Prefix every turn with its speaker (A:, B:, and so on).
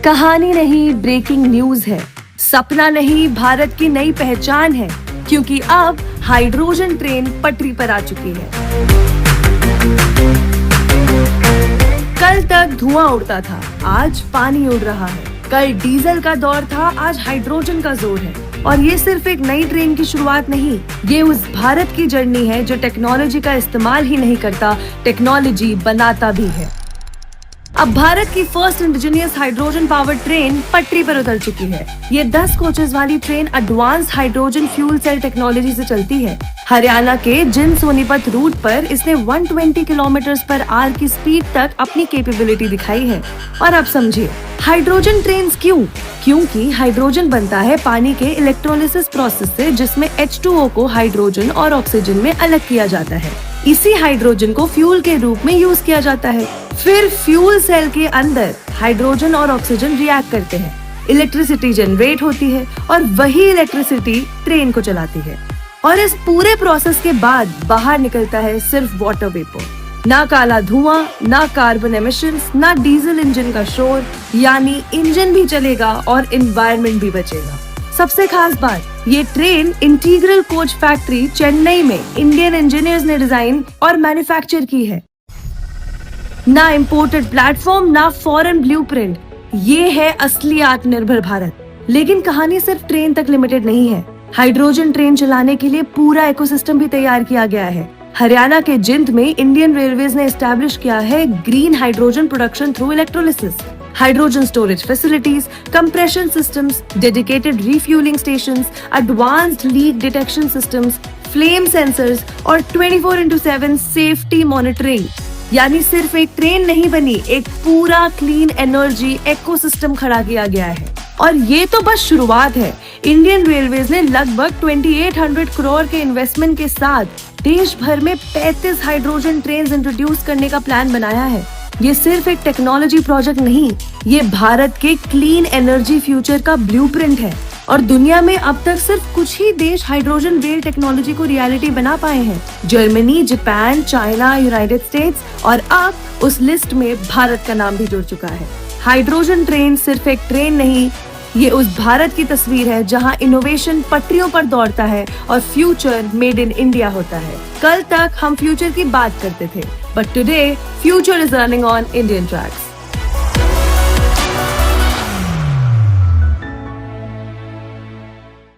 A: कहानी नहीं, breaking news है। सपना नहीं, भारत की नई पहचान है, क्योंकि अब हाइड्रोजन ट्रेन पटरी पर आ चुकी है। कल तक धुआं उड़ता था, आज पानी उड़ रहा है। कल डीजल का दौर था, आज हाइड्रोजन का जोर है। और ये सिर्फ एक नई ट्रेन की शुरुआत नहीं, ये उस भारत की जर्नी है जो टेक्नोलॉजी का इस्तेमाल ही नहीं करता, टेक्नोलॉजी बनाता भी है। अब भारत की first indigenous hydrogen power train पटरी पर उतर चुकी है। ये 10 कोचेस वाली train advance hydrogen fuel cell technology से चलती है। हरियाणा के जिन सोनीपत रूट पर इसने 120 km/h की स्पीड तक अपनी कैपेबिलिटी दिखाई है। और अब समझिए, हाइड्रोजन ट्रेन क्यों? क्योंकि हाइड्रोजन बनता है पानी के इलेक्ट्रोलिसिस प्रोसेस से, जिसमें H2O को हाइड्रोजन और ऑक्सीजन में अलग किया जाता है। इसी हाइड्रोजन को फ्यूल के रूप में यूज किया जाता है। फिर फ्यूल सेल के अंदर हाइड्रोजन और ऑक्सीजन रिएक्ट करते हैं, इलेक्ट्रिसिटी जनरेट होती है और वही इलेक्ट्रिसिटी ट्रेन को चलाती है। और इस पूरे प्रोसेस के बाद बाहर निकलता है सिर्फ वाटर वेपर। ना काला धुआं, ना कार्बन एमिशंस, ना डीजल इंजन का शोर, यानी इंजन भी चलेगा और एनवायरनमेंट भी बचेगा। सबसे खास बात, ये train integral coach factory Chennai में इंडियन इंजीनियर्स ने डिजाइन और मैन्युफैक्चर की है। ना इंपोर्टेड प्लेटफॉर्म, ना फॉरेन ब्लूप्रिंट। ये है असली आत्मनिर्भर भारत। लेकिन कहानी सिर्फ ट्रेन तक लिमिटेड नहीं है। हाइड्रोजन ट्रेन चलाने के लिए पूरा इकोसिस्टम भी तैयार किया गया है। हरियाणा के जिंद में इंडियन रेलवेज ने एस्टैब्लिश किया है green hydrogen production through electrolysis, hydrogen storage facilities, compression systems, dedicated refuelling stations, advanced leak detection systems, flame sensors और 24/7 सेफ्टी मॉनिटरिंग। यानी सिर्फ एक ट्रेन नहीं बनी, एक पूरा क्लीन एनर्जी इकोसिस्टम खड़ा किया गया है। और ये तो बस शुरुआत है। इंडियन रेलवेज ने लगभग 2800 करोड़ के इन्वेस्टमेंट के साथ देश भर में 35 हाइड्रोजन ट्रेन इंट्रोड्यूस करने का प्लान बनाया है। ये सिर्फ एक टेक्नोलॉजी प्रोजेक्ट नहीं, ये भारत के क्लीन एनर्जी फ्यूचर का ब्लूप्रिंट है। और दुनिया में अब तक सिर्फ कुछ ही देश हाइड्रोजन रेल टेक्नोलॉजी को रियलिटी बना पाए हैं। Germany, Japan, China, United states, और अब उस लिस्ट में भारत का नाम भी जुड़ चुका है। हाइड्रोजन ट्रेन सिर्फ एक ट्रेन नहीं, ये उस भारत की तस्वीर है जहां इनोवेशन पटरियों पर दौड़ता है और फ्यूचर मेड इन इंडिया होता है। कल तक हम फ्यूचर की बात करते थे, but today future is running on Indian tracks.